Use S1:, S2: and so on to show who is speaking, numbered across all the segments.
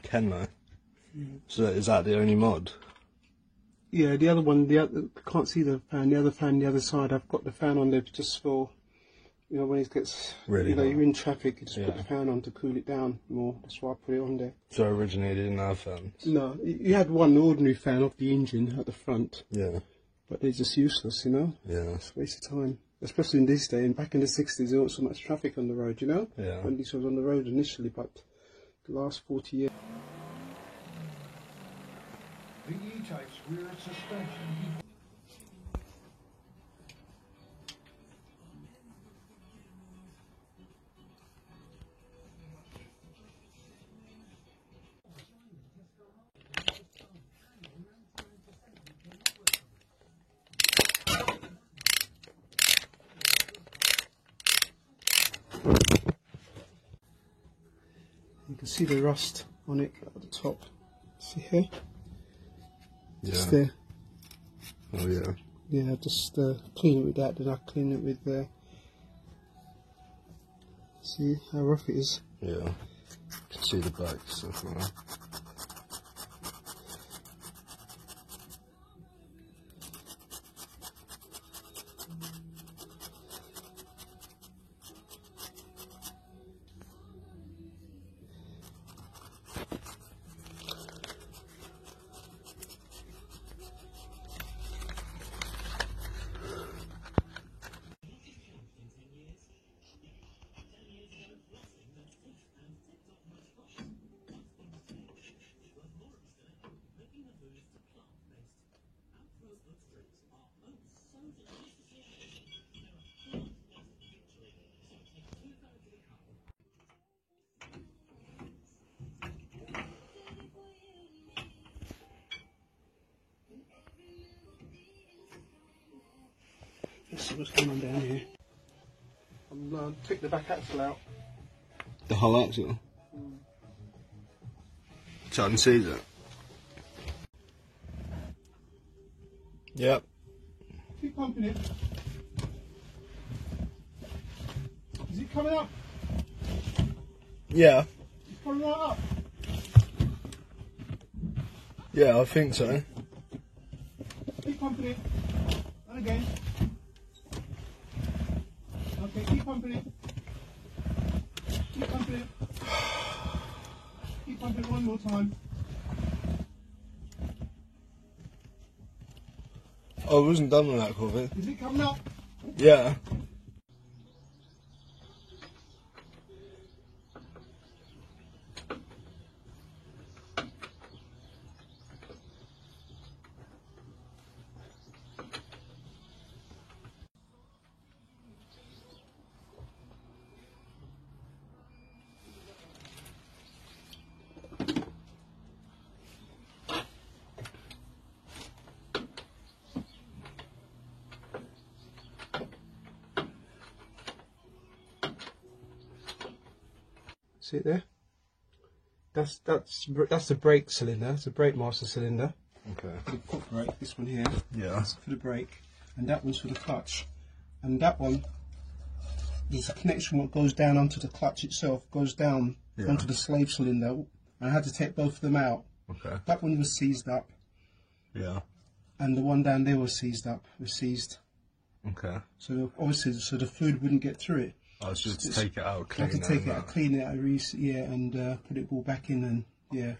S1: Kenmo. So is that the only mod?
S2: Yeah, the other one, can't see the fan. The other fan, the other side. I've got the fan on there just for, you know, when it gets
S1: really
S2: hot.
S1: You're
S2: in traffic, you just put the fan on to cool it down more. That's why I put it on there.
S1: So originally you didn't have fans?
S2: No, you had one ordinary fan off the engine at the front.
S1: Yeah.
S2: But they're just useless, you know.
S1: Yeah.
S2: It's a waste of time. Especially in this day, and back in the 60s, there wasn't so much traffic on the road, you know.
S1: Yeah.
S2: When this was on the road initially, but the last 40 years.
S3: The E-Type's rear suspension.
S2: You can see the rust on it at the top. See here?
S1: Yeah.
S2: Just there.
S1: Oh yeah.
S2: Yeah, just clean it with that, then I clean it with see how rough it is.
S1: Yeah. You can see the back stuff now.
S2: Let's see what's going on down here. I'm take the back axle out.
S1: The whole axle? So I can see that. Yep.
S2: Keep pumping it. Is it coming up?
S1: Yeah.
S2: It's coming right up.
S1: Yeah, I think so.
S2: Keep pumping it. And again. Okay, keep pumping it. Keep pumping it. Keep pumping it one more time.
S1: I wasn't done with that, Corvette.
S2: Is it coming up?
S1: Yeah.
S2: See it there? That's the brake cylinder. It's a brake master cylinder.
S1: Okay.
S2: For the foot brake, this one here.
S1: Yeah.
S2: That's for the brake, and that one's for the clutch. And that one, there's a connection what goes down onto the clutch itself, goes down onto the slave cylinder. And I had to take both of them out.
S1: Okay.
S2: That one was seized up.
S1: Yeah.
S2: And the one down there was seized up. Was seized.
S1: Okay.
S2: So obviously, so the fluid wouldn't get through it.
S1: I was just to take it out,
S2: I
S1: clean
S2: had to take it out, clean it out, and put it all back in, and yeah.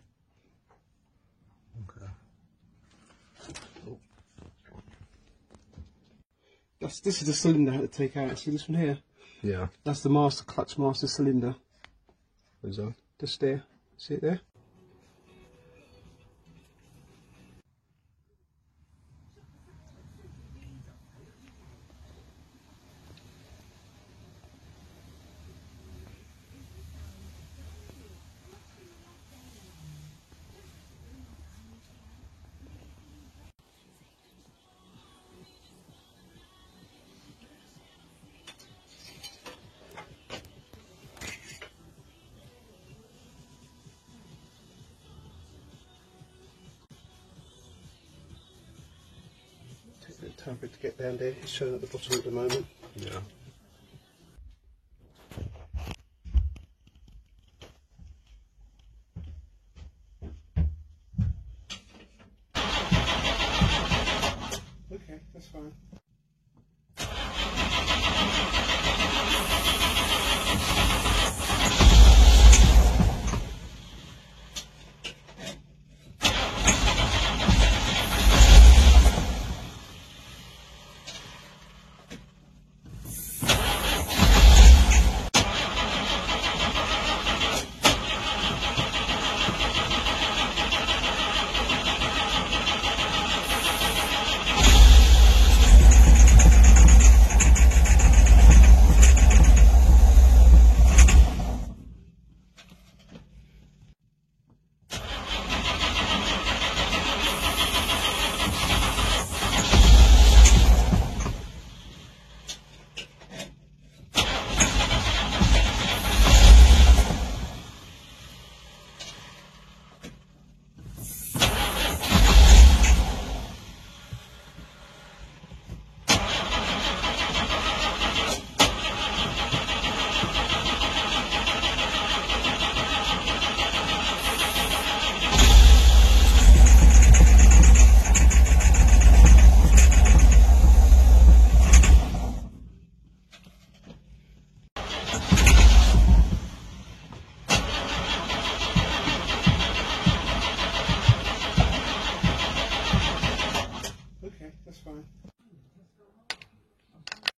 S2: This is the cylinder I had to take out. See this one here?
S1: Yeah.
S2: That's the master clutch master cylinder.
S1: Where's that?
S2: Just there. See it there? Take a bit of time for it to get down there. It's showing at the bottom at the moment.
S1: Yeah.
S2: Okay, that's fine.